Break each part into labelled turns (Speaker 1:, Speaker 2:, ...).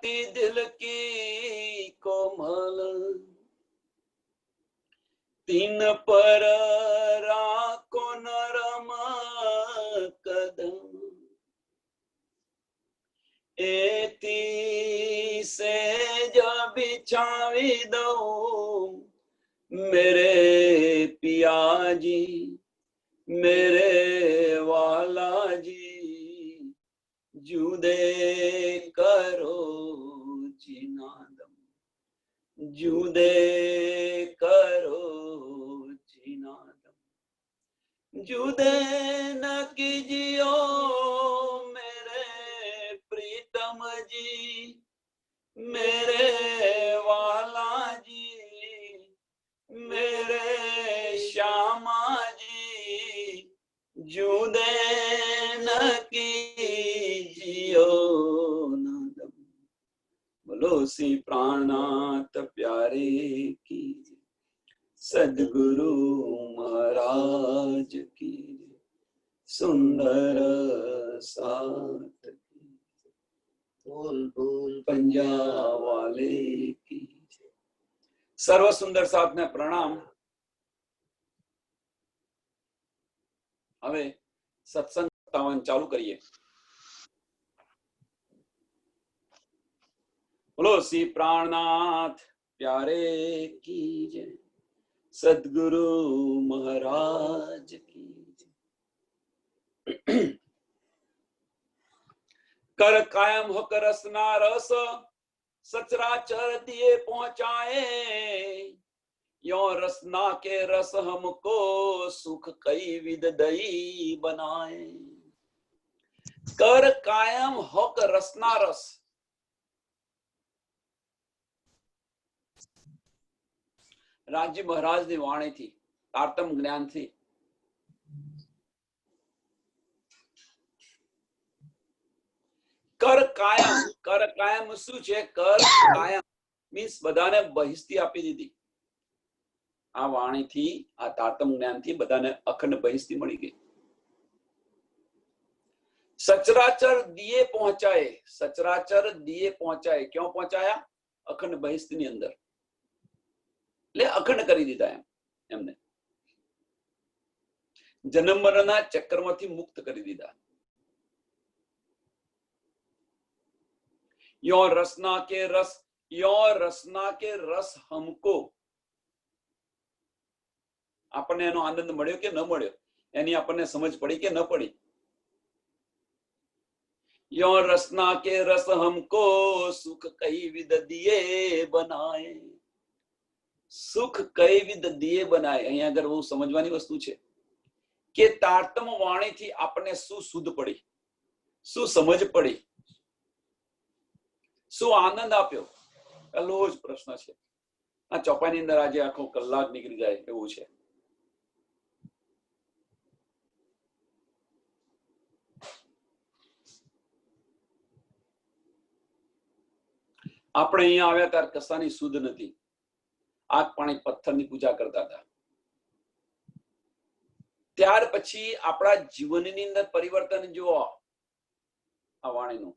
Speaker 1: दिल की कोमल तीन पर राखो नरम कदम एती से जब बिछावी दऊं मेरे पिया जी मेरे वाला जी जुदे करो जिनादम जुदे करो जिनादम जुदे न कीजियो मेरे प्रीतम जी मेरे वाला जी मेरे श्यामा जी जुदे न कीजियो नादम। बोलो सी प्राणनाथ प्यारे की सद्गुरु महाराज की सुंदर साथ की बोल बोल पंजा वाले की सर्व सुंदर साथ ने प्रणाम। હવે સત્સંગ 57 ચાલુ કરીએ। બોલો શ્રી प्राणनाथ प्यारे की जय सद्गुरु महाराज की जय। कर कायम होकर रसना रस सचराचर दिए पहुंचाए यो रसना के रस हमको सुख कई विध दई बनाए। कर कायम होकर रसना रस राजी महाराज ની વાણી થી તારતમ જ્ઞાન થી कर कायम શું છે? कर कायम મીન્સ બધાને બહિસ્તી આપી દીધી। આ વાણી થી આ તારતમ જ્ઞાન થી બધાને અખંડ બહિસ્તી મળી ગઈ। સચરાચર દિયે પહોંચાए સચરાચર દિયે પહોંચાए क्यों પહોંચાયા? અખંડ બહિસ્તી ની અંદર એટલે અખંડ કરી દીધા એમને જન્મ મરણના ચક્રમાંથી મુક્ત કરી દીધા। यो रसना के रस हमको આપણને એનો આનંદ મળ્યો કે ન મળ્યો એની આપણને સમજ પડી કે ન પડી। यो रसना के रस हमको सुख कई विध दिए बनाए सुख कई विध दिए बनाए। અહીંયા આગળ બહુ સમજવાની વસ્તુ છે કે તારતમ વાણીથી આપણને શું શુદ્ધ પડી શું સમજ પડી શું આનંદ આપ્યો પહેલો જ પ્રશ્ન છે। આ ચોપાઈની અંદર આજે આખો કલાક નીકળી જાય એવું છે। આપણે અહીંયા આવ્યા ત્યારે કશાની શુદ્ધ નથી। આગ પાણી પથ્થરની પૂજા કરતા હતા। ત્યાર પછી આપણા જીવનની અંદર પરિવર્તન જુઓ આ વાણીનું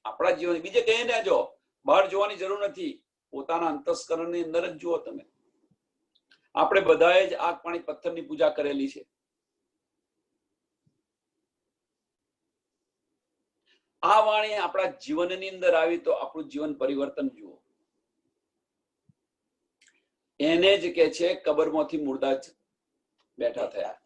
Speaker 1: આપણા જીવન બીજે કઈ ના જો બહાર જોવાની જરૂર નથી પોતાના અંતસ્કરણની અંદર જ જુઓ તમે। આપણે બધાએ જ આગ પાણી પથ્થરની પૂજા કરેલી છે। આ વાણી આપણા જીવનની અંદર આવી તો આપણું જીવન પરિવર્તન જુઓ। એને જ કે છે કબરમાંથી મુર્દા બેઠા થયા।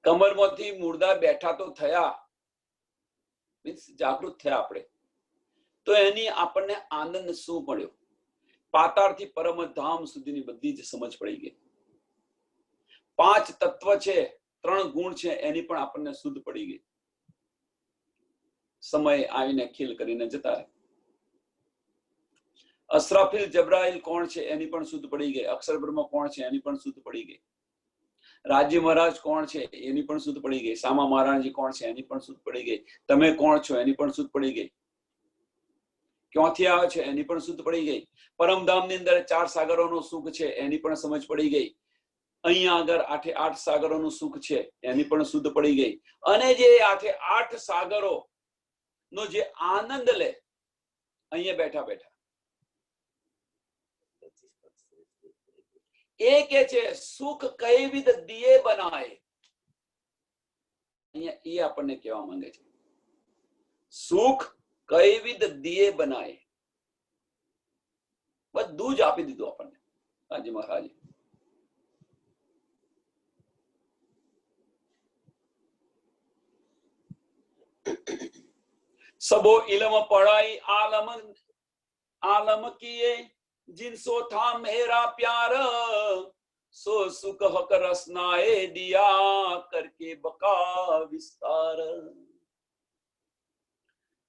Speaker 1: કમરમાંથી મુર્દા બેઠા તો થયા મીન્સ જાગૃત થયા આપણે તો એની આપણને આનંદ શું મળ્યો? પાતાળથી પરમધામ સુધીની બધી જ સમજ પડી ગઈ। 5 તત્વ છે 3 ગુણ છે એની પણ આપણને શુદ્ધ પડી ગઈ। સમય આવીને ખીલ કરીને જતા રહે। અસરાફીલ જબરાઈલ કોણ છે એની પણ શુદ્ધ પડી ગઈ। અક્ષર બ્રહ્મ કોણ છે એની પણ શુદ્ધ પડી ગઈ। રાજી મહારાજ કોણ છે એની પણ શુદ્ધ પડી ગઈ। સામા મહારાજજી કોણ છે એની પણ શુદ્ધ પડી ગઈ। તમે કોણ છો એની પણ શુદ્ધ પડી ગઈ। ક્યાંથી આવે છે એની પણ શુદ્ધ પડી ગઈ। પરમધામની અંદર 4 સાગરોનું સુખ છે એની પણ સમજ પડી ગઈ। અહીંયા આગળ 8 સાગરોનું સુખ છે એની પણ શુદ્ધ પડી ગઈ, અને જે 8 સાગરો નો જે આનંદ લે અહીંયા બેઠા બેઠા, એ કે છે સુખ કઈ વિધ દિયે બનાય. અહીંયા એ આપણને કહેવા માંગે છે, સુખ કઈ વિધ દિયે બનાય. બધું જ આપી દીધું આપણને હાજી મહારાજ. सबो इल्म पढ़ाई आलम आलम किए, जिनसो था मेरा प्यार, सो सुख हक रसनाए दिया करके बका विस्तार.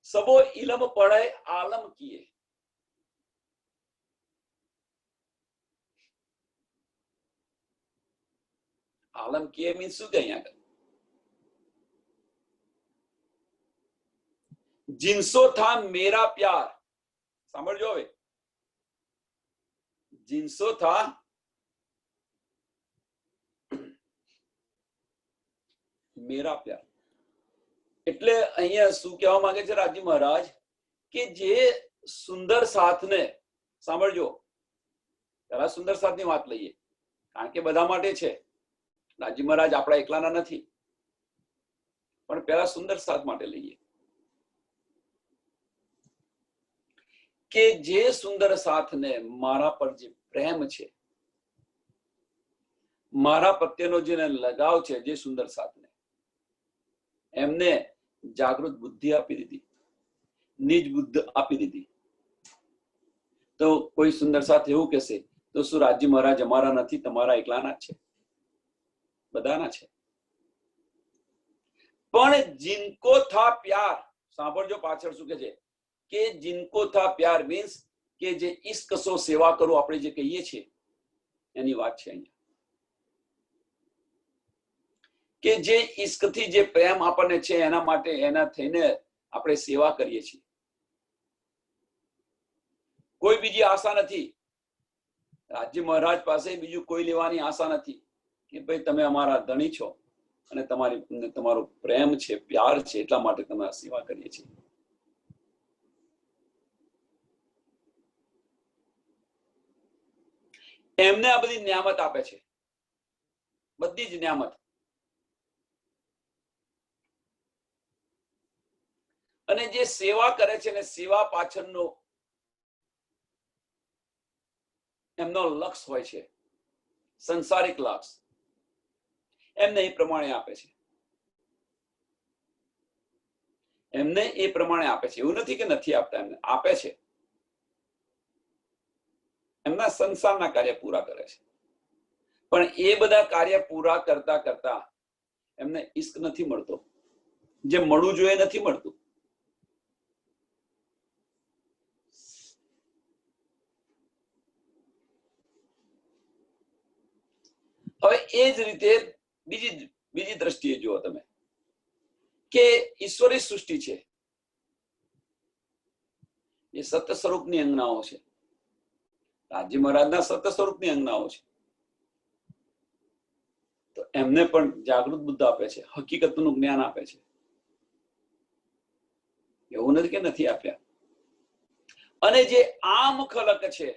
Speaker 1: सबो इल्म पढ़े आलम किए. आलम किए मीन्स શું કે અહીંયા जिनसो था मेरा प्यार. સાંભળજો હવે, जिनसो था मेरा प्यार. એટલે અહીંયા શું કહેવા માંગે છે રાજી મહારાજ કે જે સુંદર સાથને, સાંભળજો, પેલા સુંદર સાથની વાત લઈએ કારણ કે બધા માટે છે. રાજી મહારાજ આપણા એકલાના નથી, પણ પેલા સુંદર સાથ માટે લઈએ કે જે સુંદર સાથને મારા પર જે પ્રેમ છે, મારા પ્રત્યેનો જે લગાવ છે, જે સુંદર સાથને એમને જાગૃત બુદ્ધિ આપી દીધી, નિજ બુદ્ધિ આપી દીધી. તો કોઈ સુંદર સાથ એવું કહેશે તો શું રાજી મહારાજ અમારા નથી, તમારા એકલાના જ છે? બધાના છે. પણ जिनको था प्यार, સાંભળજો પાછળ શું કે છે કે जिनको था प्यार मीन्स કે જે ઈશ્ક સો સેવા કરો આપણે જે કહીએ છીએ એની વાત છે અહીંયા. કે જે ઈશ્કથી જે પ્રેમ આપણને છે એના માટે, એના થઈને આપણે સેવા કરીએ છીએ. કોઈ બીજી આશા નથી. રાજી મહારાજ પાસે બીજું કોઈ લેવાની આશા નથી કે ભાઈ તમે અમારા ધણી છો અને તમારો પ્રેમ છે, પ્યાર છે, એટલા માટે તમે સેવા કરીએ છીએ. એમને આ બધી નિયામત આપે છે, બધી જ નિયામત. અને જે સેવા કરે છે ને સેવા પાછળનો એમનો લક્ષ હોય છે, સંસારિક લક્ષ, એમને એ પ્રમાણે આપે છે. એમને એ પ્રમાણે આપે છે. એવું નથી કે નથી આપતા, એમને આપે છે. એમના સંસારના કાર્ય પૂરા કરે છે. પણ એ બધા કાર્ય પૂરા કરતા કરતા એમને ઈશ્ક નથી મળતો, જે મળવું જોઈએ નથી મળતું. હવે એ જ રીતે બીજી દ્રષ્ટિએ જુઓ તમે કે ઈશ્વરી સૃષ્ટિ છે, એ સત્ય સ્વરૂપની અંગનાઓ છે. રાજી મહારાજના સત્ય સ્વરૂપની અંગનાઓ છે. તો એમને પણ જાગૃત બુદ્ધ આપે છે, હકીકતનું જ્ઞાન આપે છે. એવું નથી કે નથી આપ્યા. અને જે આમ ખલક છે,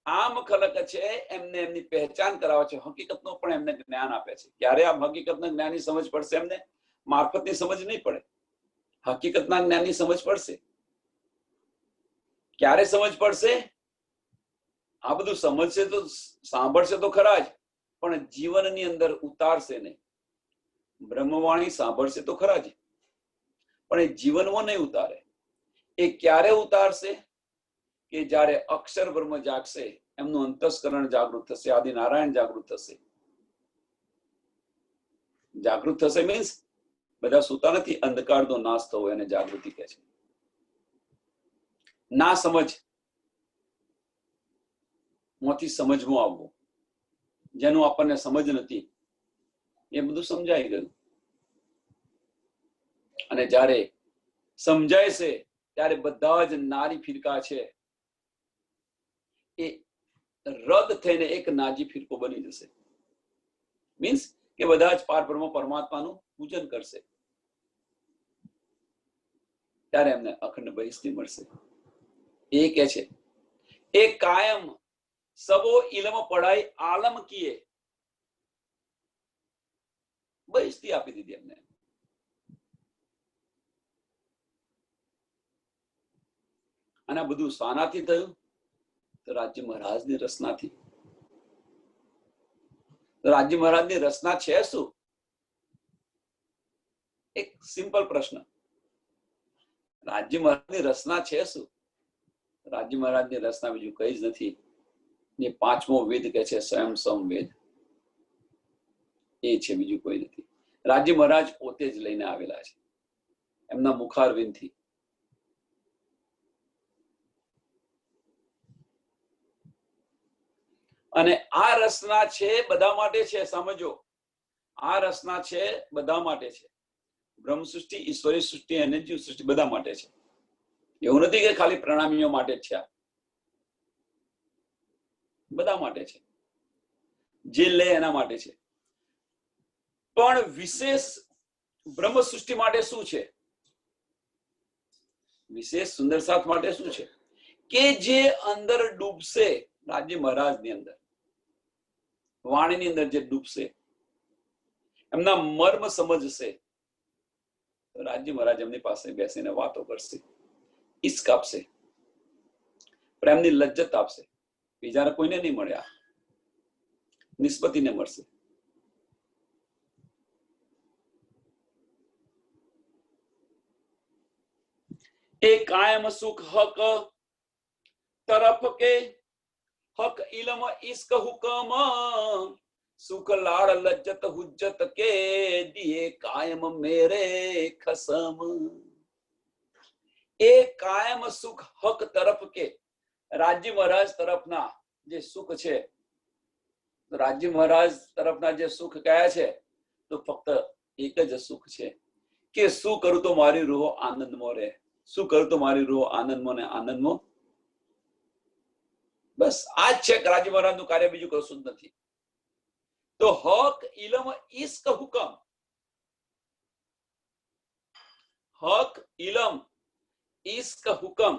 Speaker 1: આમ ખલક છે, એમને એમની પહેચાન કરાવે છે, હકીકતનું પણ એમને જ્ઞાન આપે છે. ક્યારે આ હકીકતના જ્ઞાનની સમજ પડશે? એમને મારફતની સમજ નહીં પડે, હકીકતના જ્ઞાનની સમજ પડશે. ક્યારે સમજ પડશે? આ બધું સમજશે તો, સાંભળશે તો ખરા જ, પણ જીવનની અંદર ઉતારશે નહીં. બ્રહ્મવાણી સાંભળશે તો ખરા જ, પણ એ જીવનમાં નહીં ઉતારે. એ ક્યારે ઉતારશે? કે જ્યારે અક્ષર બ્રહ્મ જાગશે, એમનું અંતસ્કરણ જાગૃત થશે, આદિનારાયણ જાગૃત થશે. જાગૃત થશે મીન્સ બધા સૂતા નથી, અંધકારનો નાશ થવો એને જાગૃતિ કહે છે. ના સમજ માંથી સમજમાં આવવું, જેનું આપણને સમજ નથી એ બધું સમજાઈ ગયું. અને જ્યારે સમજાય છે ત્યારે બધા જ નારી ફિરકા છે એ રદ થઈને એક નાજી ફિરકો બની જશે. મીન્સ કે બધા જ પાર બ્રહ્મ પરમાત્માનું પૂજન કરશે, ત્યારે એમને અખંડ બહિષ્ઠી મળશે. એ કે છે એ કાયમ સબો ઇલમ પઢાઈ આલમ કીએ, બહિષ્ઠી આપી દીધી એમને. અને આ બધું શાનાથી થયું? તો રાજ્ય મહારાજની રચનાથી. રાજ્ય મહારાજની રચના છે શું? એક સિમ્પલ પ્રશ્ન. રાજ્ય મહારાજની રચના છે શું? રાજ્ય મહારાજની રચના બીજું કઈ જ નથી. ને 5મો વેદ કે છે સ્વયં સંવેદ, એ છે, બીજું કોઈ નથી. રાજ્ય મહારાજ પોતે જ લઈને આવેલા છે એમના મુખારવિંદથી. અને આ રચના છે બધા માટે છે. સમજો, આ રચના છે બધા માટે છે. બ્રહ્મ સૃષ્ટિ, ઈશ્વરી સૃષ્ટિ અને જીવ સૃષ્ટિ બધા માટે છે. એવું નથી કે ખાલી પ્રણામીઓ માટે જ છે. બધા માટે છે, જે લે એના માટે છે. પણ વિશેષ બ્રહ્મ સૃષ્ટિ માટે શું છે? વિશેષ સુંદર સાથ માટે શું છે? કે જે અંદર ડૂબશે, રાજ્ય મહારાજની અંદર, વાણીની અંદર જે ડૂબશે, એમના મર્મ સમજશે, રાજ્ય મહારાજ એમની પાસે બેસીને વાતો કરશે, ઈશ્ક આપશે, પ્રેમની લજ્જત આપશે. બીજાને કોઈને નહીં મળ્યા, નિસ્બતીને મળશે. એ કાયમ સુખ હક તરફ કે હક ઇલમ ઇશ્ક હુકમ સુખ લાડ લજ્જત હુજ્જત કે દિએ કાયમ મેરે ખસમ. એ કાયમ સુખ હક તરફ કે, રાજ્ય મહારાજ તરફના જે સુખ છે, રાજ્ય મહારાજ તરફના જે સુખ કયા છે? તો ફક્ત એક જ સુખ છે કે શું કરું તો મારી રૂહ આનંદમાં રહે, શું કરું તો મારી રૂહ આનંદમાં ને આનંદમાં. બસ આ જ છે રાજ્ય મહારાજનું કાર્ય, બીજું કશું જ નથી. તો હક ઇલમ ઇશ્ક હુકમ, હક ઇલમ ઇશ્ક હુકમ,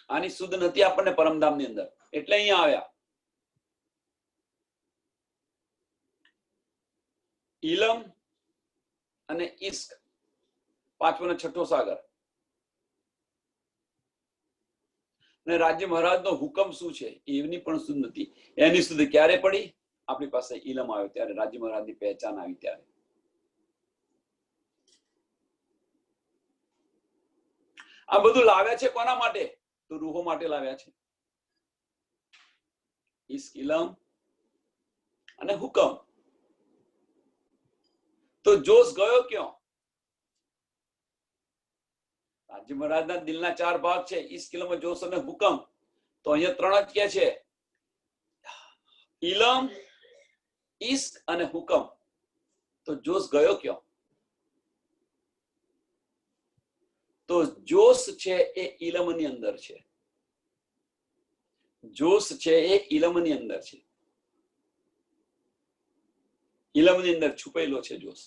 Speaker 1: આની સુધ નથી આપણને પરમધામ ની અંદર, એટલે અહીંયા આવ્યા. ઇલમ અને ઇશ્ક, 5મો ને 6ઠો સાગર. અને રાજ્ય મહારાજનો હુકમ શું છે એની પણ સુધ નથી. એની સુધ ક્યારે પડી? આપણી પાસે ઇલમ આવ્યો ત્યારે, રાજ્ય મહારાજની પહેચાન આવી ત્યારે. આ બધું લાવ્યા છે કોના માટે? તો રૂહો માટે લાવ્યા છે. ઇશ્ક, ઇલમ અને હુકમ. તો જોશ ગયો ક્યાં? રાજ્ય મહારાજના દિલના 4 ભાગ છે, ઇશ્ક, ઇલમ, જોશ અને હુકમ. તો અહીંયા 3 જ કે છે, ઇલમ, ઇશ્ક અને હુકમ. તો જોશ ગયો ક્યાં? તો જોશ છે એ ઇલમની અંદર છે. જોશ છે એ ઇલમની અંદર છે. ઇલમની અંદર છુપેલો છે જોશ.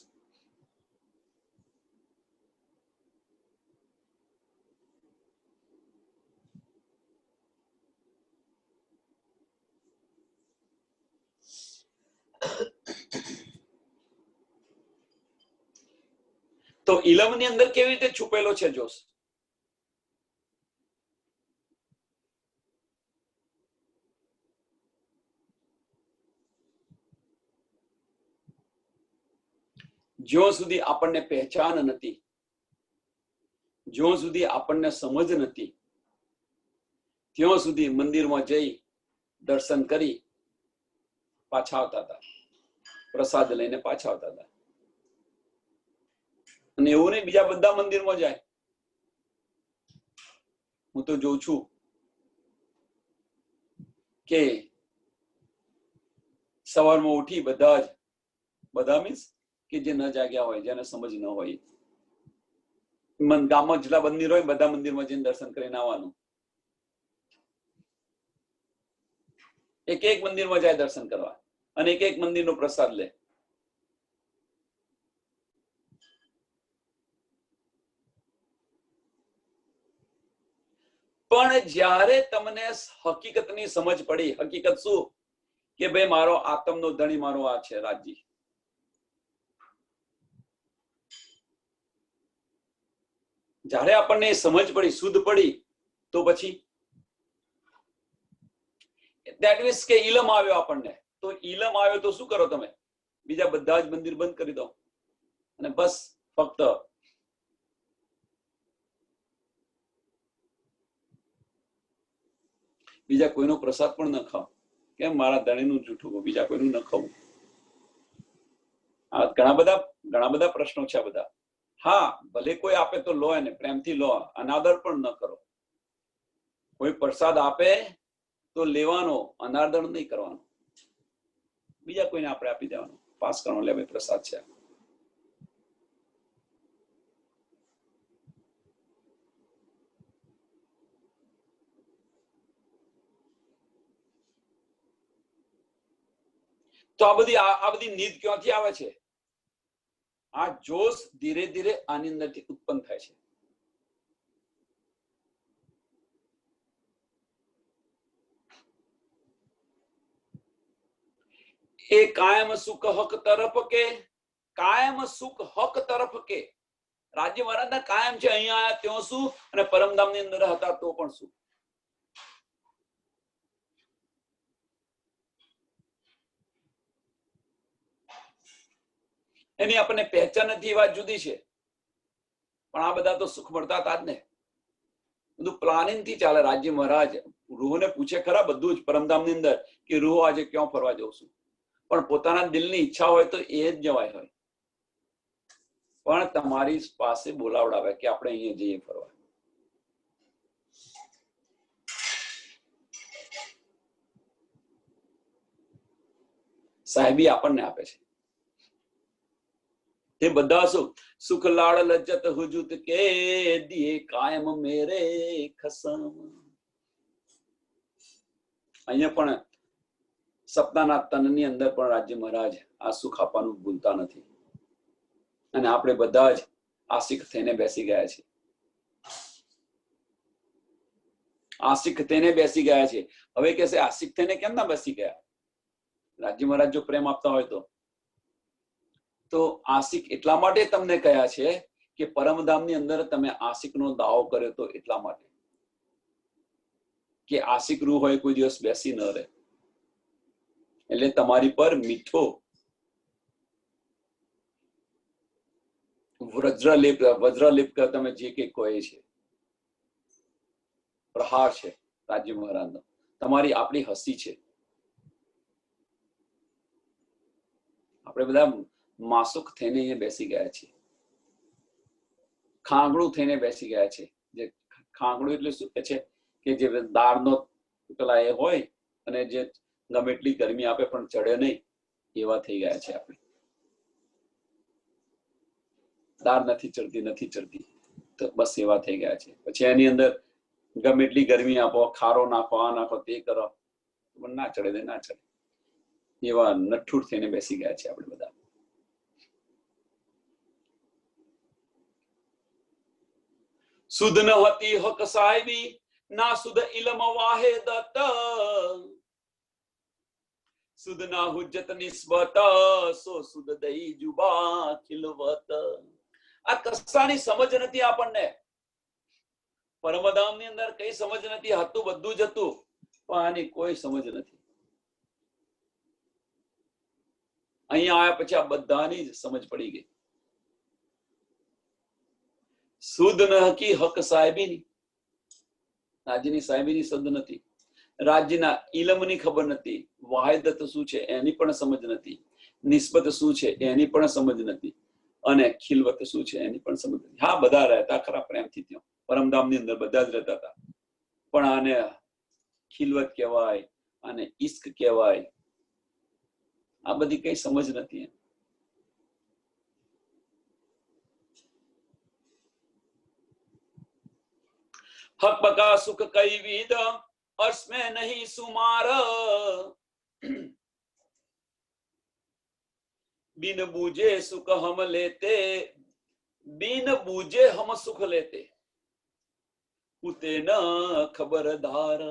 Speaker 1: તો ઇલમની અંદર કેવી રીતે છુપેલો છે જોશ? જ્યાં સુધી આપણને પહેચાન નથી, જ્યાં સુધી આપણને સમજ નથી, ત્યાં સુધી મંદિરમાં જઈ દર્શન કરી પાછા આવતા હતા, પ્રસાદ લઈને પાછા આવતા હતા. અને એવું નહીં બીજા બધા મંદિરમાં જાય. હું તો જોઉં છું કે સવારમાં ઉઠી બધા મીન્સ કે જે ન જાગ્યા હોય, જેને સમજ ન હોય, ગામમાં જેટલા મંદિર હોય બધા મંદિરમાં જઈને દર્શન કરીને આવવાનું. એક એક મંદિરમાં જાય દર્શન કરવા અને એક એક મંદિરનો પ્રસાદ લે. પણ જ્યારે તમને હકીકતની સમજ પડી, હકીકત શું કે ભાઈ મારો આત્મનો ધણી મારો આ છે રાજજી, જ્યારે આપણને સમજ પડી, શુદ્ધ પડી, તો પછી દેટ મીન્સ કે ઇલમ આવ્યો આપણને. તો ઇલમ આવ્યો તો શું કરો તમે? બીજા બધા જ મંદિર બંધ કરી દો અને બસ ફક્ત બીજા કોઈનો પ્રસાદ પણ ન ખાઓ. કેમ? મારા ધણીનું જૂઠું, બીજા કોઈનું ન ખાવું. આ ઘણા બધા પ્રશ્નો છે આ બધા. હા, ભલે કોઈ આપે તો લો, એને પ્રેમથી લો, અનાદર પણ ન કરો. કોઈ પ્રસાદ આપે તો લેવાનો, અનાદર નહીં કરવાનો. બીજા કોઈને આપણે આપી દેવાનો, પાસ કરવાનો, લે ભાઈ પ્રસાદ છે. તો આ બધી નીંદ ક્યાંથી આવે છે? આ જોશ ધીરે ધીરે આની અંદરથી ઉત્પન્ન થાય છે. એ કાયમ સુખ હક તરફ કે, કાયમ સુખ હક તરફ કે. રાજ્ય મહારાજના કાયમ છે, અહીંયા આયા ત્યો શું, અને પરમધામ ની અંદર હતા તો પણ શું. એની આપણને પહેચાન નથી, એ વાત જુદી છે. પણ આ બધા તો સુખ મળતા હતા જ ને. બધું પ્લાનિંગ થી ચાલે. રાજ્ય મહારાજ રૂહને પૂછે ખરા બધું જ પરમધામ ની અંદર કે રૂહ આજે ક્યાં ફરવા જઉં છું, પણ પોતાના દિલની ઈચ્છા હોય તો એ જ જવાય હોય. પણ તમારી પાસે બોલાવડાવે કે આપણે અહીંયા જઈએ ફરવા. સાહેબી આપણને આપે છે. તે બધા સુખ લાડ લજ્જત હુજુત કે દિએ કાયમ મેરે ખસમ. અહીંયા પણ સપનાના તનની અંદર પણ રાજ્ય મહારાજ આ સુખ આપવાનું ભૂલતા નથી. અને આપણે બધા જ આશિક થઈને બેસી ગયા છે. આશિક થઈને બેસી ગયા છે. હવે કહેશે આશિક થઈને કેમ ના બેસી ગયા? રાજ્ય મહારાજ જો પ્રેમ આપતા હોય તો આશિક એટલા માટે તમને કહ્યા છે કે પરમધામની અંદર તમે આશિકનો દાવો કર્યો તો એટલા માટે કે આશિક રૂહ હોય કોઈ દિવસ બેસી ન રહે. એટલે તમારી પર મીઠો વજ્રલેપ તમે જે કઈ કહે છે પ્રહાર છે રાજ્ય મહારાજનો. તમારી આપણી હસી છે. આપણે બધા માસુક થઈને અહીંયા બેસી ગયા છીએ, ખાંગડું થઈને બેસી ગયા છે. જે ખાંગડું એટલે શું કે છે કે જે દાળનો પેલા એ હોય અને જે ગમે એટલી ગરમી આપે પણ ચડે નહીં, એવા થઈ ગયા છે આપણે. દાળ નથી ચડતી તો બસ એવા થઈ ગયા છે. પછી એની અંદર ગમે એટલી ગરમી આપો, ખારો નાખો, આ નાખો, તે કરો, પણ ના ચડે ના ચડે. એવા નઠ્ઠુર થઈને બેસી ગયા છે આપણે બધા. સુધ ન હતી હક સાહેબી, ના સુધ ઇલમ વાહેદત, સુધ ના હુજ્જત નિસ્બત, સો સુધ દઈ જુબા ખિલવત. આ કસાની સમજ નથી આપણને. પરમધામ ની અંદર કઈ સમજ નથી. હતું બધું જ હતું, પણ આની કોઈ સમજ નથી. અહીંયા આવ્યા પછી આ બધાની જ સમજ પડી ગઈ. સુદ ન હકી હક સાહેબીની, રાજ્યની સાહેબીની શબ્દ નથી. રાજ્યના ઇલમની ખબર નથી. વાહિદત શું છે એની પણ સમજ નથી. નિસ્બત શું છે એની પણ સમજ નથી. અને ખિલવત શું છે એની પણ સમજ નથી. હા, બધા રહેતા ખરા પ્રેમથી ત્યાં પરમધામ ની અંદર, બધા જ રહેતા હતા. પણ આને ખિલવત કહેવાય, આને ઈશ્ક કહેવાય, આ બધી કઈ સમજ નથી. हक बका सुख कई विध अर्श में नहीं सुमार, बिन बूझे सुख हम लेते, बिन बूझे हम सुख लेते, उते न खबरदार।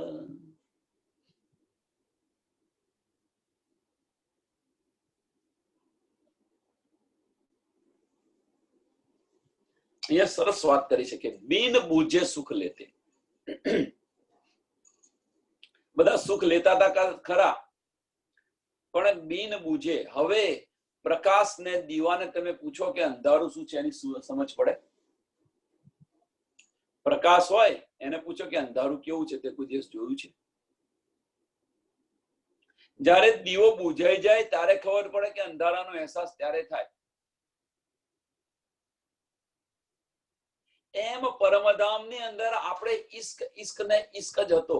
Speaker 1: અહીંયા સરસ વાત કરી છે કે બિન બૂझे સુખ લેતે. બધા સુખ લેતા હતા ખરા, પણ બિન બૂझे. હવે પ્રકાશ ને દીવાને તમે પૂછો કે અંધારું શું છે, એની સમજ પડે? પ્રકાશ હોય એને પૂછો કે અંધારું કેવું છે, તે કોઈ દિવસ જોયું છે? જ્યારે દીવો બુઝાઈ જાય ત્યારે ખબર પડે કે અંધારાનો અહેસાસ ત્યારે થાય. એમ પરમધામની અંદર આપણે ઈશ્ક ઈશ્ક ને ઈશ્ક જ હતો.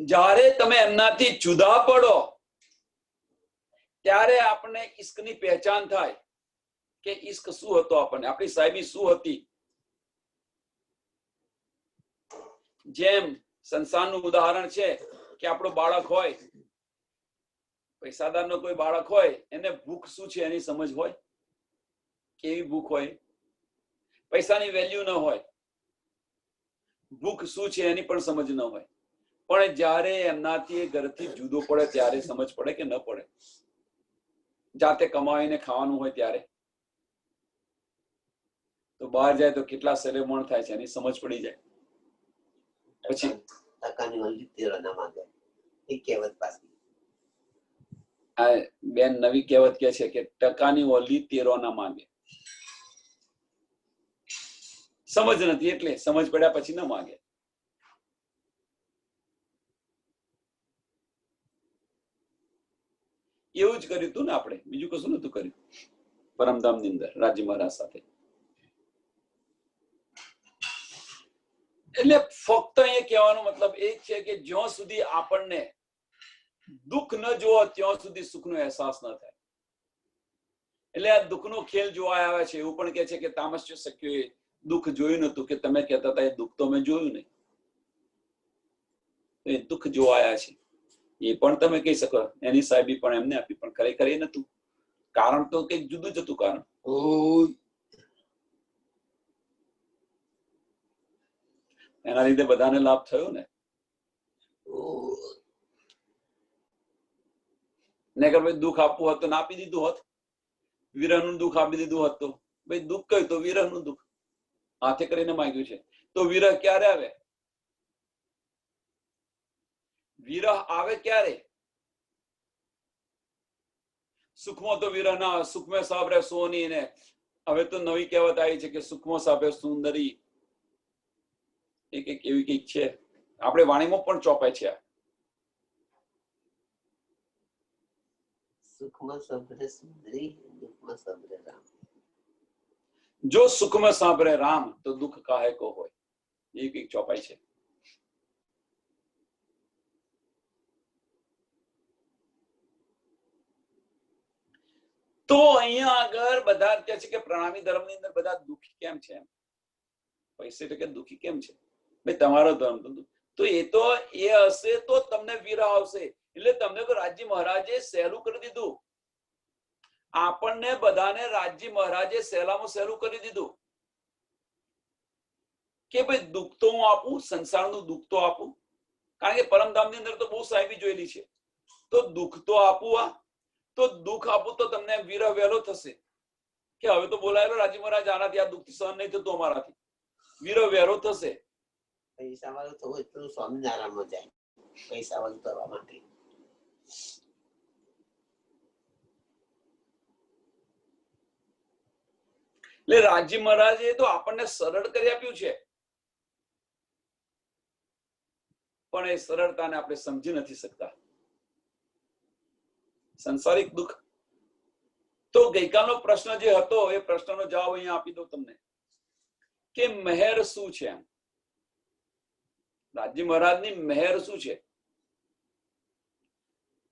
Speaker 1: જ્યારે તમે એમનાથી જુદા પડો ત્યારે આપણને ઈશ્કની પહેચાન થાય કે ઈશ્ક શું હતો, આપણને આપણી સાહેબી શું હતી. જેમ સંસારનું ઉદાહરણ છે કે આપણો બાળક હોય, પૈસાદારનો કોઈ બાળક હોય, એને ભૂખ શું છે એની સમજ હોય. કેવી ભૂખ હોય? પૈસાની વેલ્યુ ન હોય, ભૂખ શું છે એની પણ સમજ ન હોય. પણ જ્યારે એમનાથી ઘરથી જુદો પડે ત્યારે સમજ પડે કે ન પડે. જાતે કમાઈને ખાવાનું હોય ત્યારે તો બહાર જાય તો કેટલા સેરેમણ થાય છે એની સમજ પડી જાય. પછી બેન નવી કહેવત કે છે કે ટકાની ઓલી તેરો ના માંગે. સમજ નથી એટલે સમજ પડ્યા પછી ન માંગે. એવું જ કર્યું હતું ને આપણે, બીજું કશું નતું કર્યું પરમધામની અંદર રાજ્ય મહારાજ સાથે. એટલે ફક્ત એ કહેવાનો મતલબ એ છે કે જ્યાં સુધી આપણને દુઃખ ન જોવો ત્યાં સુધી સુખનો અહેસાસ ન થાય. એટલે આ દુઃખનો ખેલ જોવા આવે છે. એવું પણ કે છે કે તામસ્ય શક્યોએ દુઃખ જોયું નતું, કે તમે કહેતા હતા એ દુઃખ તો મેં જોયું નહીં. એ દુઃખ જોવા આવ્યા છે એ પણ તમે કહી શકો. એની સાહેબી પણ એમને આપી, પણ ખરેખર એ નતું. કારણ તો કંઈક જુદું જ હતું. કારણ એના લીધે બધાને લાભ થયો ને. નકર ભાઈ દુઃખ આપવું હોત તો ના આપી દીધું હોત. વિરહનું દુઃખ આપી દીધું હોત તો ભાઈ દુઃખ કહ્યું તો વિરહનું દુઃખ હાથે કરીને માંગ્યું છે તો વિરહ ક્યારે આવે? વિરહ આવે ક્યારે? સુખમાં તો વિરહ ના. સુખમાં સાંભળે સોની ને હવે તો નવી કહેવત આવી છે કે સુખમાં સાંભળે સુંદરી. એ કઈક એવી કઈક છે, આપણે વાણીમાં પણ ચોપાય છે.
Speaker 2: સુખમાં સાંભળે સુંદરી, દુઃખમાં સાંભળે રામ.
Speaker 1: જો સુખમાં સાંભળે રામ તો દુઃખ કાહે કો હોય. એ કઈક ચોપાય છે. તો અહીંયા આગળ બધા કહે છે કે પ્રણામી ધર્મની અંદર બધા દુઃખી કેમ છે? પૈસે કે દુઃખી કેમ છે? ભાઈ તમારો ધર્મ તો એ તો એ હશે તો તમને વિરહ આવશે. એટલે તમને તો રાજ્ય મહારાજે સહેલું કરી દીધું. આપણને બધાને રાજ્ય મહારાજે સહેલામાં સહેલું કરી દીધું કે ભાઈ દુઃખ તો હું આપું, સંસારનું દુઃખ તો આપું. કારણ કે પરમધામની અંદર તો બહુ સાહેબી જોયેલી છે. તો દુઃખ તો આપું. આ તો દુઃખ આપું તો તમને વિરહ વહેલો થશે કે હવે તો બોલાયેલો રાજ્ય મહારાજ આનાથી આ દુઃખ સહન નહીં થતું અમારાથી, વિરહ વહેલો થશે.
Speaker 2: પૈસા વાળું થવું એટલું સ્વામિનારાયણમાં જાય પૈસા વાળું કરવા માટે.
Speaker 1: એટલે રાજ્ય મહારાજે તો આપણને સરળ કરી આપ્યું છે, પણ એ સરળતાને આપણે સમજી નથી શકતા. સંસારિક દુઃખ. તો ગઈકાલનો પ્રશ્ન જે હતો એ પ્રશ્નનો જવાબ અહીંયા આપી દઉં તમને કે મહેર શું છે? એમ રાજ્ય મહારાજની મહેર શું છે?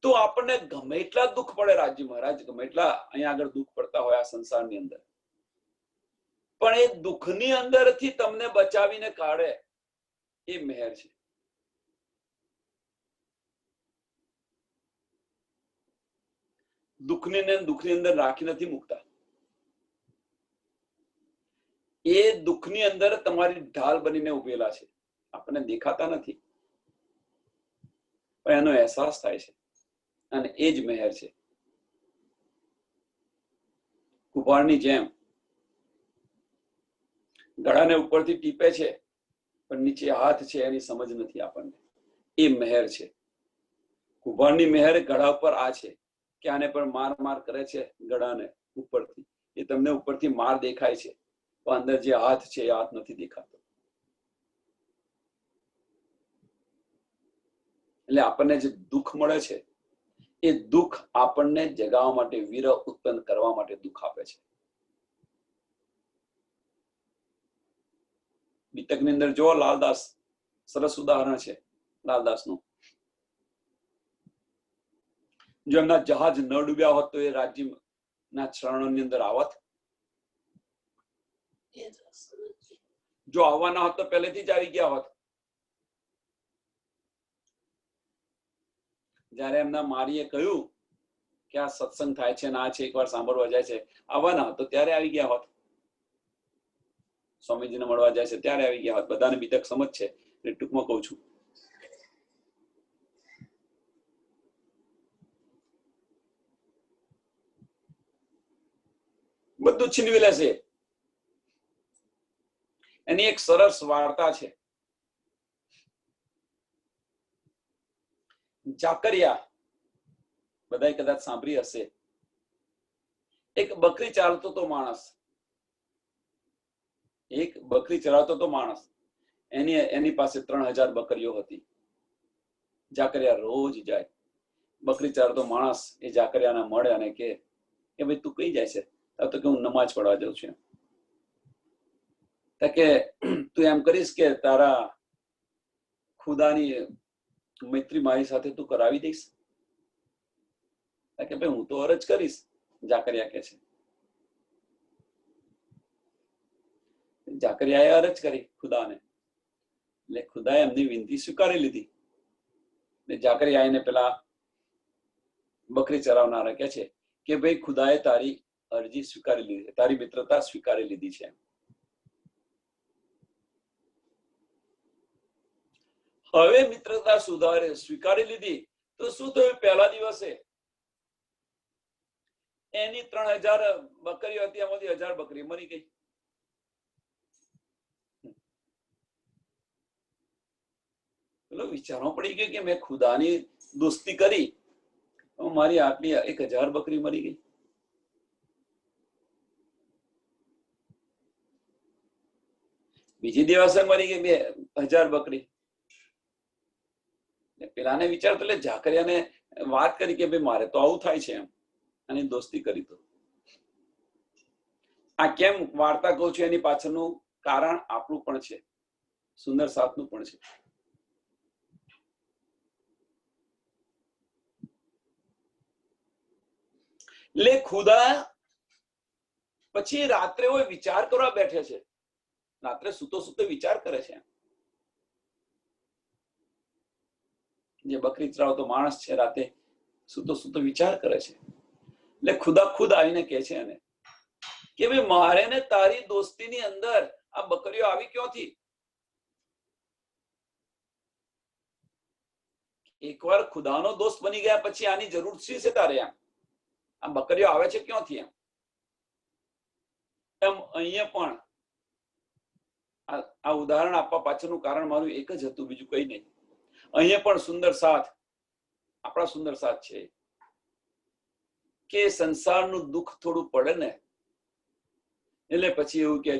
Speaker 1: તો આપણને ગમે એટલા દુઃખ પડે, રાજ્ય મહારાજ ગમે એટલા અહીંયા આગળ દુઃખ પડતા હોય આ સંસારની અંદર, પણ એ દુઃખની અંદરથી તમને બચાવીને કાઢે એ મહેર છે. દુઃખની અંદર રાખી નથી મૂકતા. એ દુઃખની અંદર તમારી ઢાલ બનીને ઉભેલા છે. આપણને દેખાતા નથી પણ એનો અહેસાસ થાય છે અને એ જ મહેર છે. કુંભારની જેમ ગળાને ઉપરથી ટીપે છે પણ નીચે હાથ છે એની સમજ નથી આપણને. એ મહેર છે. કુંભારની મહેર ગળા ઉપર આ છે કે આને પણ માર કરે છે ગળાને ઉપરથી. એ તમને ઉપરથી માર દેખાય છે પણ અંદર જે હાથ છે એ હાથ નથી દેખાતો. એટલે આપણને જે દુઃખ મળે છે એ દુઃખ આપણને જગાવવા માટે, વિરહ ઉત્પન્ન કરવા માટે દુઃખ આપે છે. બીતકની અંદર જો લાલદાસ સરસ ઉદાહરણ છે લાલદાસનું. જો એમના જહાજ ન ડૂબ્યા હોત તો એ રાજ્યના ચરણોની અંદર આવત. જો આવવાના હોત તો પહેલેથી જ આવી ગયા હોત. જયારે એમના મારીએ કહ્યું કે આ સત્સંગ થાય છે ને આ છે, એકવાર સાંભળવા જાય છે, આવવાના હોત તો ત્યારે આવી ગયા હોત. સ્વામીજીને મળવા જાય છે ત્યારે આવી ગયા હોત. બધાને બીતક સમજ છે એટલે ટૂંકમાં કહું છું. બધું છીનવી લેશે. એની એક સરસ વાર્તા છે. જાકરિયા, બધાએ કદાચ સાંભળી હશે. એક બકરી ચાલતો તો માણસ, એક બકરી ચરાવતો તો માણસ. એની પાસે 3000 બકરીઓ હતી. જાકરિયા રોજ જાય. બકરી ચરાવતો માણસ એ જાકરિયાને મળે અને કે ભાઈ તું કઈ જાય છે? તો કે હું નમાજ પઢવા જાઉં છું. કે તું એમ કરીશ કે તારા ખુદાની મૈત્રી મારી સાથે તું કરાવી દઈશ? કે ભાઈ હું તો અરજ કરીશ. જાકરિયા કે છે. જાકરિયાએ અરજ કરી ખુદાને, એટલે ખુદાએ એમની વિનંતી સ્વીકારી લીધી. જાકરિયા એને પેલા બકરી ચરાવનારા કે છે કે ભાઈ ખુદાએ તારી અરજી સ્વીકારી લીધી, તારી મિત્રતા સ્વીકારી લીધી છે. હવે મિત્રતા સ્વીકારી લીધી તો શું થયું? પહેલા દિવસે એની 3000 બકરીઓ હતી, એમાંથી 1000 બકરી મરી ગઈ. પેલો વિચારવા પડી ગયો કે મેં ખુદાની દોસ્તી કરી, મારી આટલી 1000 બકરી મરી ગઈ. બીજી દિવસે મરી ગઈ 2000 બકરી. પેલાને વિચારતો, એટલે જાકરિયાને વાત કરી કે ભાઈ મારે તો આવું થાય છે એમ, અને દોસ્તી કરી. તો આ કેમ વાર્તા કહું છું એની પાછળનું કારણ આપણું પણ છે, સુંદર સાથનું પણ છે. એટલે ખુદા પછી રાત્રે વિચાર કરવા બેઠે છે. રાત્રે સૂતો વિચાર કરે છે. જે બકરી ચરાવતો માણસ છે રાતે સૂતો વિચાર કરે છે. એટલે ખુદા ખુદ આવીને કહે છે એને કે ભાઈ મારે ને તારી દોસ્તીની અંદર આ બકરીઓ આવી ક્યાંથી? એકવાર ખુદાનો દોસ્ત બની ગયા પછી આની જરૂર શી છે તારે? આ બકરીઓ આવે છે ક્યાંથી? એમ અહીંયા પણ આ ઉદાહરણ આપવા પાછળનું કારણ મારું એક જ હતું, બીજું કઈ નહીં. અહીંયા પણ સુંદર સાથ, આપણા સુંદર સાથ છે કે સંસારનું દુઃખ થોડું પડે ને એટલે પછી એવું કે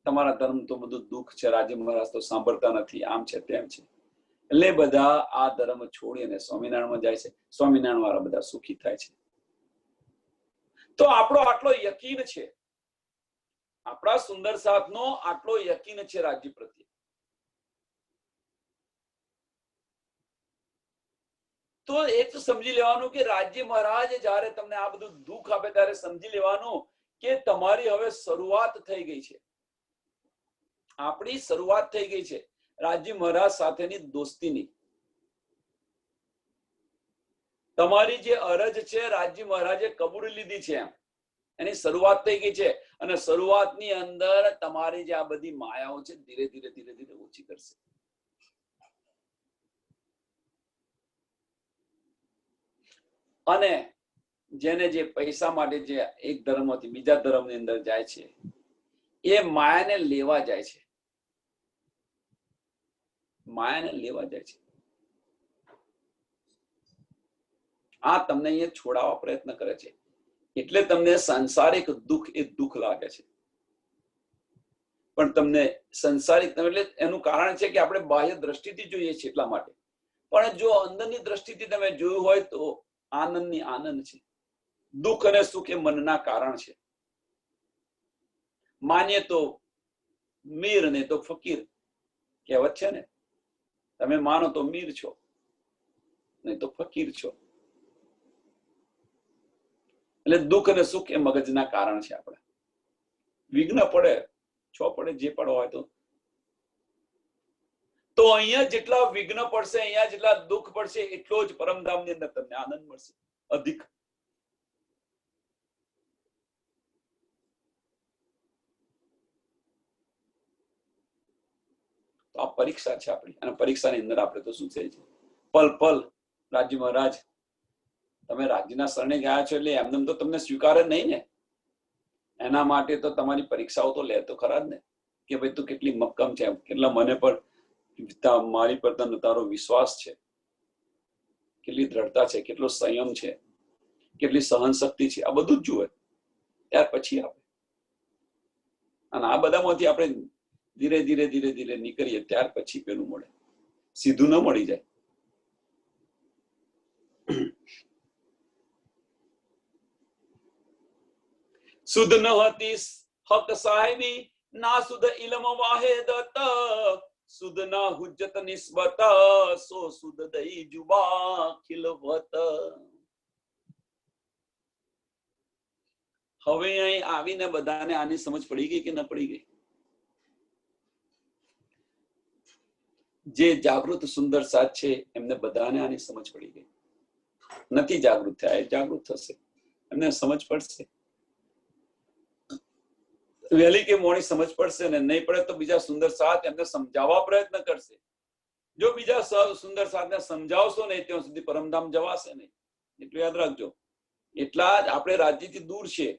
Speaker 1: તમારા ધર્મ તો બધું દુઃખ છે, રાજ્ય મહારાજ તો સાંભળતા નથી, આમ છે તેમ છે. એટલે બધા આ ધર્મ છોડીને સ્વામિનારાયણમાં જાય છે. સ્વામિનારાયણ વાળા બધા સુખી થાય છે. તો આપણો આટલો યકીન છે, આપણા સુંદર સાથનો આટલો યકીન છે રાજ્ય પ્રત્યે. તો એ તો સમજી લેવાનું કે રાજ્ય મહારાજ જયારે તમને આ બધું દુઃખ આપે ત્યારે સમજી લેવાનું કે તમારી હવે શરૂઆત થઈ ગઈ છે, આપણી શરૂઆત થઈ ગઈ છે રાજી મહારાજ સાથેની દોસ્તીની. તમારી જે અરજ છે રાજી મહારાજે કબૂલી લીધી છે, એની શરૂઆત થઈ ગઈ છે. અને શરૂઆતની અંદર તમારી જે આ બધી માયાઓ છે ધીરે ધીરે ધીરે ધીરે ઓછી કરશે. અને જેને જે પૈસા માટે જે એક ધર્મથી બીજા ધર્મની અંદર જાય છે, એ માયાને લેવા જાય છે, માયાને લેવા જાય છે. આ તમને અહીંયા છોડાવવા પ્રયત્ન કરે છે. એટલે તમને સંસારિક દુઃખ એ દુઃખ લાગે છે. પણ તમને સંસારિક એટલે એનું કારણ છે કે આપણે બાહ્ય દ્રષ્ટિથી જોઈએ છીએ એટલા માટે. પણ જો અંદરની દ્રષ્ટિથી તમે જોયું હોય તો આનંદની આનંદ છે. દુઃખ અને સુખ એ મનના કારણ છે. માનીએ તો મીર ને તો ફકીર કહેવત છે ને, તમે માનો તો મીર છો, નહીં તો ફકીર છો. એટલે દુઃખ અને સુખ એ મગજના કારણ છે. આપણે વિઘ્ન પડે પડે જે પડો હોય તો અહીંયા જેટલા વિઘ્ન પડશે, અહીંયા જેટલા દુઃખ પડશે, એટલો જ પરમધામની અંદર તમને આનંદ મળશે અધિક. તો આ પરીક્ષા છે આપણી. અને પરીક્ષાની અંદર આપણે તો શું છે, પલ પલ રાજી મહારાજ તમે રાજ્યના શરણે ગયા છો એટલે એમને તો તમને સ્વીકારે નહીં ને. એના માટે તો તમારી પરીક્ષાઓ તો લે તો ખરા જ ને, કે ભાઈ તું કેટલી મક્કમ છે, કેટલા મને પર મારી પર તારો વિશ્વાસ છે, કેટલી દ્રઢતા છે, કેટલો સંયમ છે, કેટલી સહન શક્તિ છે. આ બધું જ જુએ ત્યાર પછી આપણે. અને આ બધામાંથી આપણે ધીરે ધીરે ધીરે ધીરે નીકળીએ ત્યાર પછી પેલું મળે. સીધું ન મળી જાય. સુધ ન હતી હક સાહેબી ના સુધ ઇલમ વાહેદ સુધ ના હુજ્જત નિસ્બત સો સુધ દઈ જુબા ખિલવત. હવે અહીં આવીને બધાને આની સમજ પડી ગઈ કે ન પડી ગઈ? જે જાગૃત સુંદર સાથ છે એમને બધાને આની સમજ પડી ગઈ. નથી જાગૃત થયા, એ જાગૃત થશે, એમને સમજ પડશે. વહેલી કે મોડી સમજ પડશે, ને નહીં પડે તો બીજા સુંદર સાથ એમને સમજાવવા પ્રયત્ન કરશે. જો બીજા સુંદર સાથને સમજાવશો નહીં ત્યાં સુધી પરમધામ જવાશે નહીં. એટલું યાદ રાખજો. એટલા જ આપણે રાજ્યથી દૂર છે.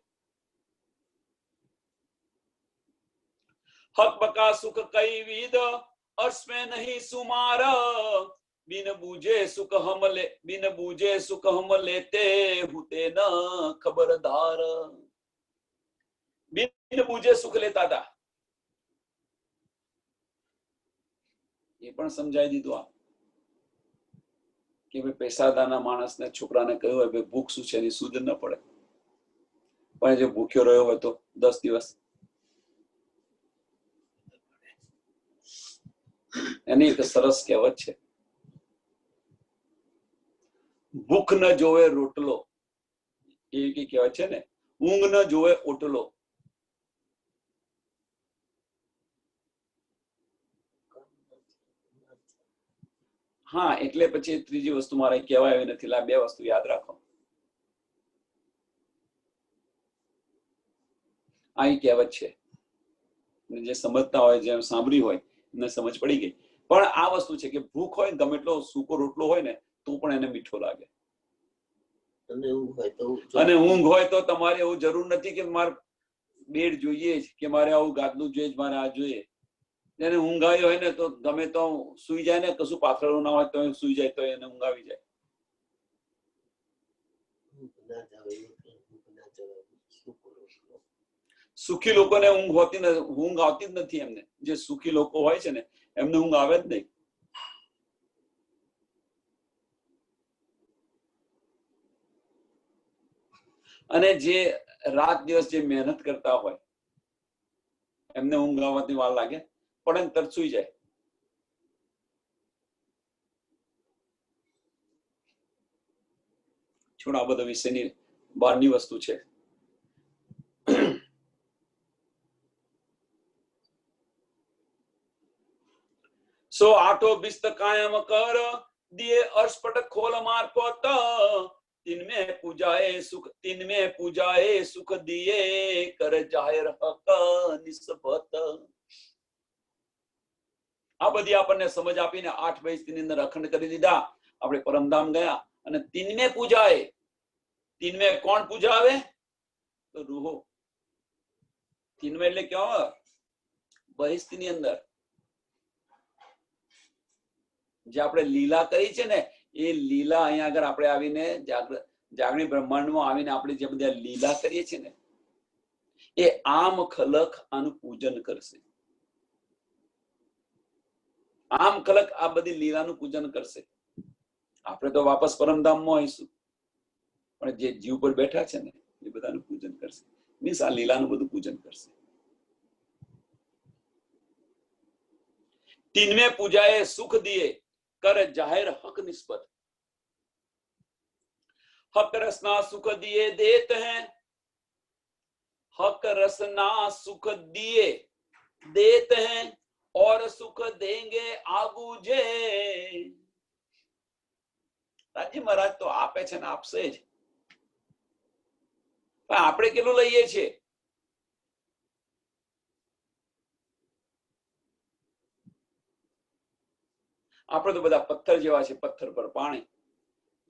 Speaker 1: હક બકા સુખ કઈ વિદ अर्श में नहीं सुमार बिन बूझे सुख हम लेते होते न खबरदार. बिन बूझे सुख लेता था, એ પણ સમજાવી દીધું આ કે ભાઈ પૈસાદારના માણસને છોકરાને કહ્યું હોય ભાઈ ભૂખ શું છે એની સુધ ન પડે, પણ જો ભૂખ્યો રહ્યો હોય તો 10 દિવસ એની એક સરસ કહેવત છે, ભૂખ ન જોવે રોટલો, એવી કહેવત છે ને, ઊંઘ ન જોવે ઓટલો. હા, એટલે પછી ત્રીજી વસ્તુ મારે કહેવાય એવી નથી. આ 2 વસ્તુ યાદ રાખો. આ કહેવત છે, જે સમજતા હોય, જેમ સાંભળી હોય એમને સમજ પડી ગઈ. પણ આ વસ્તુ છે કે ભૂખ હોય ને ગમે એટલો સૂકો રોટલો હોય ને તો પણ એને મીઠો લાગે. અને ઊંઘ હોય તો તમારે એવું જરૂર નથી કે મારે બેડ જોઈએ જ, કે મારે આવું ગાદલું જોઈએ જ, મારે આ જોઈએ. એને ઊંઘ આવી હોય ને તો ગમે તો સુઈ જાય ને, કશું પાથરેલું ના હોય તો સુઈ જાય તો એને ઊંઘ આવી જાય. સુખી લોકોને ઊંઘ આવતી જ નથી. એમને જે સુખી લોકો હોય છે ને એમને ઊંઘ આવે જ નહીં. અને જે રાત દિવસ જે મહેનત કરતા હોય એમને ઊંઘ આવવાની વાર લાગે, પણ તરત સુઈ જાય. છોડ, આ બધા વિશેની બહારની વસ્તુ છે. सो आठो बिस्त कायम कर दिए अर्शपट खोल मार्फत तिनमें पूजाए सुख दिए कर जाहिर हक निस्बत। આ બધી આપણને સમજ આપીને 8 બેસની અંદર અખંડ કરી દીધા, આપણે પરમધામ ગયા અને તીનમે પૂજાએ, તીનમે કોણ પૂજાવે? તો રૂહો। તીનમે એટલે ક્યાં? બહિસ્તની અંદર જે આપણે લીલા કરી છે ને, એ લીલા અહીંયા આગળ આપણે આવીને જાગૃત બ્રહ્માંડમાં આવીને આપણે જે બધા લીલા કરીએ છીએ ને, એ આમ ખલક આનું પૂજન કરશે। આમ ખલક આ બધી લીલાનું પૂજન કરશે। આપણે તો વાપસ પરમધામમાં આવીશું, પણ જે જીવ પર બેઠા છે ને એ બધાનું પૂજન કરશે, મીન્સ આ લીલાનું બધું પૂજન કરશે। તીનમે પૂજાએ સુખ દિए कर जाहिर हक निस्बत। हक रसना सुख दिए देते हैं, हक रसना सुख दिए देते हैं और सुख देंगे आगू जे। રાજી મહારાજ તો આપે છે ને આપશે જ, પણ આપણે કેટલું લઈએ છીએ? આપણે તો બધા પથ્થર જેવા છે, પથ્થર પર પાણી।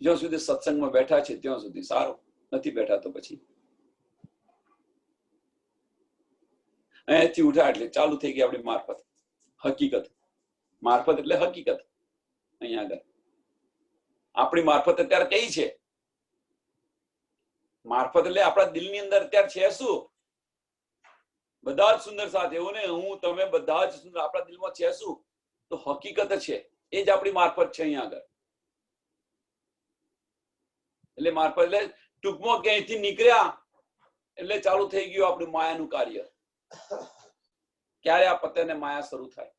Speaker 1: જ્યાં સુધી સત્સંગમાં બેઠા છે ત્યાં સુધી સારું, નથી બેઠા તો પછી અહીંયાથી ઉઠા એટલે ચાલુ થઈ ગઈ આપણી મારફત, હકીકત। મારફત એટલે હકીકત। અહીંયા આગળ આપણી મારફત અત્યારે કઈ છે? મારફત એટલે આપણા દિલની અંદર અત્યારે છે શું? બધા જ સુંદર સાથ, એવું ને હું તમે બધા જ સુંદર, આપણા દિલમાં છે શું? તો હકીકત છે, એ જ આપણી મારફત છે અહીંયા આગળ। એટલે મારફત એટલે ટૂંકમાં ક્યાંયથી નીકળ્યા એટલે ચાલુ થઈ ગયું આપણું માયાનું કાર્ય। ક્યારે આ પતે ને માયા શરૂ થાય?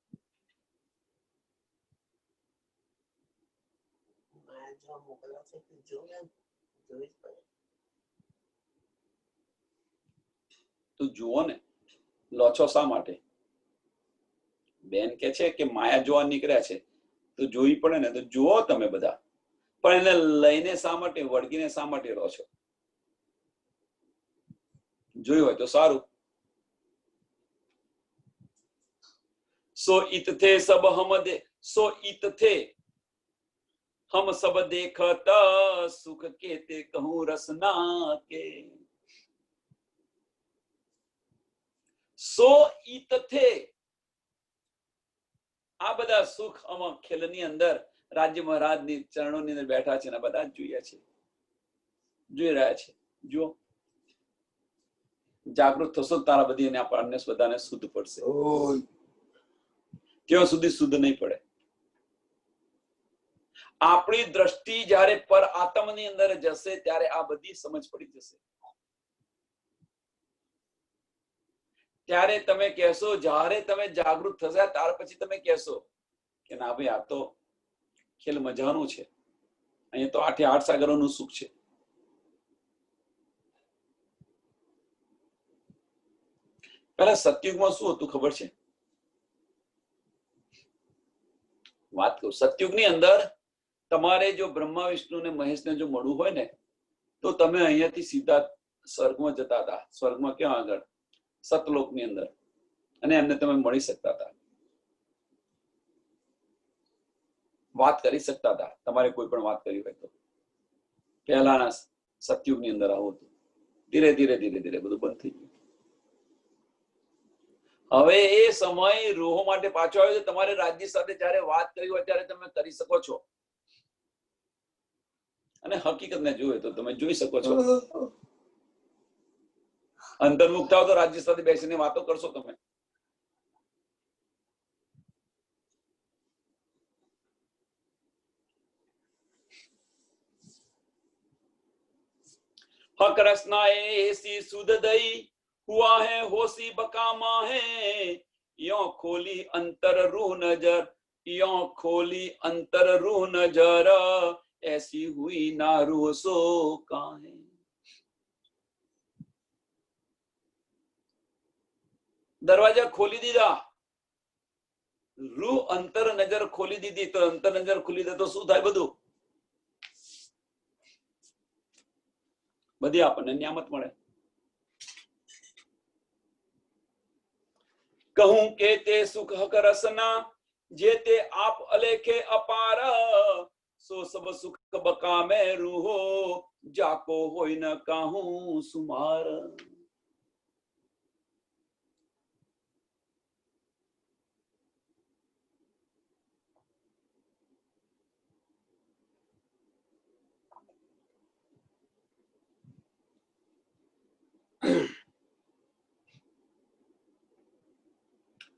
Speaker 1: તો જુઓ ને, લોચો શા માટે? બેન કે છે કે માયા જોવા નીકળ્યા છે તો જોઈ પડે ને, તો જુઓ તમે બધા, પણ એને લઈને શા માટે, વળગીને શા માટે રહો છો? જોયું હોય તો સારું। सो इत थे सब हम दे, सो इत थे हम सब देखत सुख के ते कहूं रसना के। सो इत थे, આ બધા સુખ આમાં ખેલની અંદર રાજ્ય મહારાજની ચરણોની અંદર બેઠા છે ને બધા જ જોઈએ છે, જોઈ રહ્યા છે। જો જાગૃત થશો તારા બધી આપણને બધાને શુદ્ધ પડશે, ત્યાં સુધી શુદ્ધ નહીં પડે। આપણી દ્રષ્ટિ જ્યારે પર આત્મની અંદર જશે ત્યારે આ બધી સમજ પડી જશે। ત્યારે તમે કહેશો, જ્યારે તમે જાગૃત થશે ત્યાર પછી તમે કહેશો કે ના ભાઈ આ તો ખેલ મજાનું છે, અહીંયા તો 8 સાગરોનું સુખ છે। પેલા સતયુગમાં શું હતું ખબર છે? વાત કરું, સતયુગની અંદર તમારે જો બ્રહ્મા વિષ્ણુ ને મહેશને જો મળવું હોય ને તો તમે અહીંયાથી સીધા સ્વર્ગમાં જતા હતા। સ્વર્ગમાં ક્યાં આગળ? સતલોકની અંદર, અને એમને તમે મળી શકતા હતા, વાત કરી શકતા હતા, તમારે કોઈ પણ વાત કરી હોય તો। પહેલાના સતયુગની અંદર આવું હતું। ધીરે ધીરે ધીરે ધીરે બધું બંધ થઈ ગયું। હવે એ સમય રૂહો માટે પાછો આવ્યો છે। તમારે રાજ્ય સાથે જયારે વાત કરી હોય ત્યારે તમે કરી શકો છો, અને હકીકતને જોઈએ તો તમે જોઈ શકો છો। અંતર્મુખ થાવ તો રાજ્ય સાથે બેસીને વાતો કરશો તમે। हक रसना ऐसी सुध दई हुआ है होशी बकामा है, यो खोली अंतर रूह नजर, यो खोली अंतर रूह नजर, ऐसी हुई ना रूह सो काहे। દરવાજા ખોલી દીધા, રૂહ અંતર નજર ખોલી દીધી તો અંતર નજર ખોલી દે તો શું થાય? બધું બધી આપણને નિયામત મળે. કહું કે તે સુખ હક રસના જે તે આપ અલેખે અપાર સો સબ સુખ બકા મે રૂહો જાકો હોય ન કાહું સુમાર.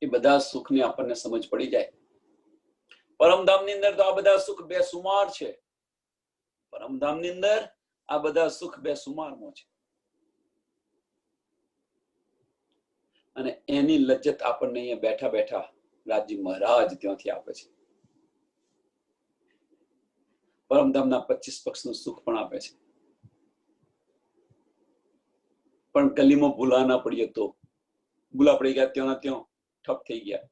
Speaker 1: એ બધા સુખની આપણને સમજ પડી જાય. પરમધામની અંદર તો આ બધા સુખ બેસુમાર છે. પરમધામની અંદર આ બધા સુખ બેસુમારમાં છે અને એની લજ્જત આપણને અહીંયા બેઠા બેઠા રાજજી મહારાજ ત્યાંથી આપે છે. પરમધામના 25 પક્ષનું સુખ પણ આપે છે. પણ ગલીમાં ભૂલા ના પડીએ તો ભૂલા પડી ગયા, ત્યાંના ત્યાં ઠપ થઈ ગયા.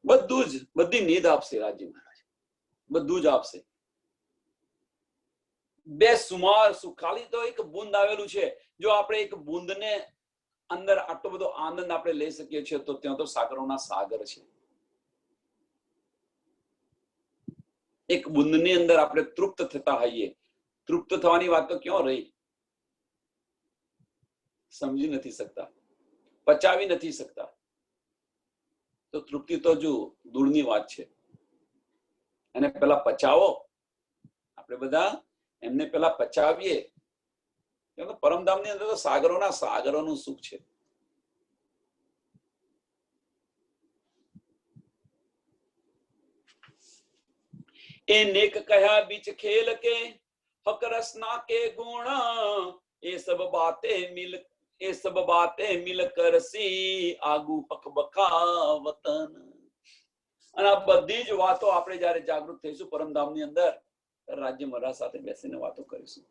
Speaker 1: બધું જ, બધી નીંદ આપશે રાજજી મહારાજ, બધું જ આપશે. બેસુમાર સુખ. ખાલી તો એક બૂંદ આવેલું છે. જો આપણે એક બૂંદને અંદર આટલો બધો આનંદ આપણે લઈ શકીએ છીએ તો ત્યાં તો સાગરોના સાગર છે. એક બૂંદની અંદર આપણે તૃપ્ત થતા હોઈએ. તૃપ્ત થવાની વાત તો ક્યાં રહી? સમજી નથી શકતા, પચાવી નથી શકતા. તો તૃપ્તિ તો જો દૂરની વાત છે. અને પેલા પચાવો, આપણે બધા એમને પેલા પચાવીએ. પરમધામની અંદર તો સાગરોના સાગરોનું સુખ છે. એ નેક કહ્યા બીચ ખેલ કે હક રસના કે ગુણ એ સબ બાતે મિલ કરસી આગુ હક બકા વતન. અને આ બધી જ વાતો આપણે જયારે જાગૃત થઈશું પરમધામની અંદર, રાજ્ય મહારાજ સાથે બેસીને વાતો કરીશું.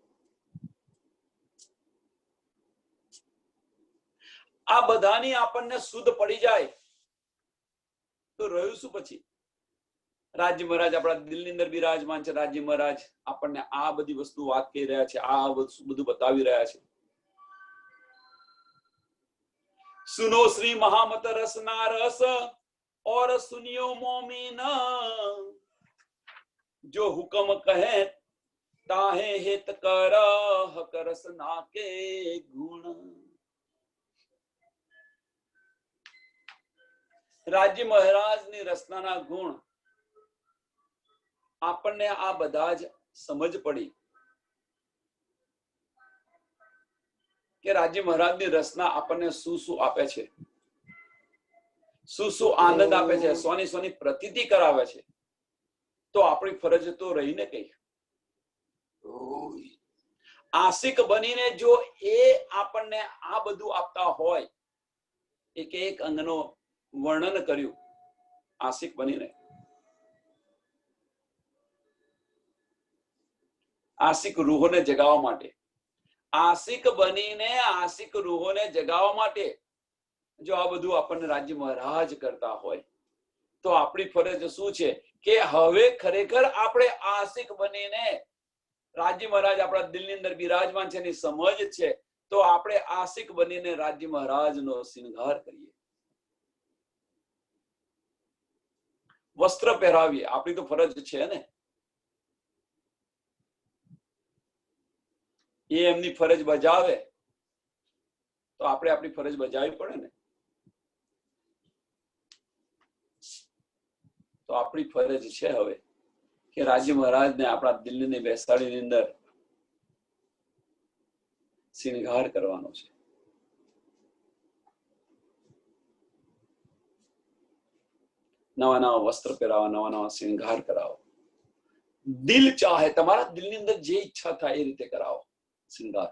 Speaker 1: આ બધાની આપણને શુદ્ધ પડી જાય તો રહ્યું શું પછી? રાજ્ય મહારાજ આપણા દિલની અંદર બિરાજમાન છે. રાજ્ય મહારાજ આપણને આ બધી વસ્તુ વાત કહી રહ્યા છે, આ બધું બતાવી રહ્યા છે. સુનો શ્રી મહામત રસના રસ और सुनियो मोमिन जो हुक्म कहे ताहे हित कर हक रसना के गुण. રાજ્ય મહારાજની રસનાના ગુણ આપણને આ બધા જ સમજ પડી કે રાજ્ય મહારાજની રસના આપણને શું શું આપે છે, શું શું આનંદ આપે છે, સોની સોની પ્રતીતિ કરાવે છે. તો આપણી ફરજ તો રહીને કઈ આશિક બનીને જો એ આપણને આ બધું આપતા હોય, એક એક અંગનો વર્ણન કર્યું આશિક બનીને. આશિક રૂહોને જગાવવા માટે, આશિક બનીને આશિક રૂહોને જગાવવા માટે જો આ બધું આપણને રાજ્ય મહારાજ કરતા હોય તો આપણી ફરજ શું છે કે હવે ખરેખર આપણે આશિક બનીને, રાજ્ય મહારાજ આપણા દિલની અંદર બિરાજમાન છે એની સમજ છે, તો આપણે આશિક બનીને રાજ્ય મહારાજનો શૃંગાર કરીએ, વસ્ત્ર પહેરાવીએ. આપણી તો ફરજ છે ને. એ એમની ફરજ બજાવે તો આપણે આપણી ફરજ બજાવવી પડે ને. તો આપણી ફરજ છે હવે કે રાજ્ય મહારાજને આપણા દિલ્હીની બેસાડીની અંદર શૃંગાર કરવાનો છે. નવા નવા વસ્ત્ર પહેરાવો, નવા નવા શૃંગાર કરાવો. દિલ ચાહે, તમારા દિલની અંદર જે ઈચ્છા થાય એ રીતે કરાવો શૃંગાર.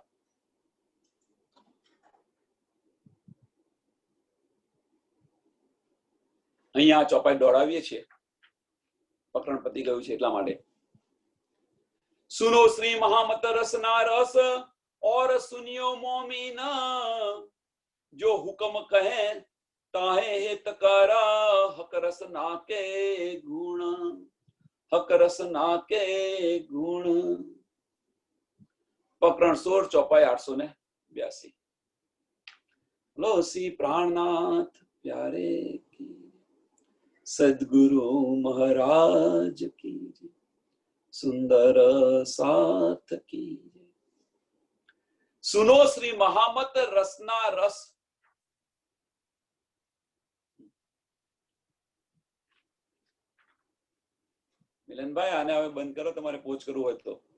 Speaker 1: અહીંયા ચોપાઈ દોડાવીએ છીએ, પ્રકરણ પતી ગયું છે એટલા માટે. सुनो श्री महामत रसना रस और सुनियो मोमिन, जो हुक्म कहे ताहे हित करा, हक रसना के गुण, हक रसना के गुण। प्रकरण 16 चौपाई 882। लो सी प्राणनाथ प्यारे की, सदगुरु महाराज की, सुंदर साथ की। सुनो श्री महामत रसना रस। मिलन भाई आने હવે બંધ કરો, તમારે પોચ કરવું હોય તો।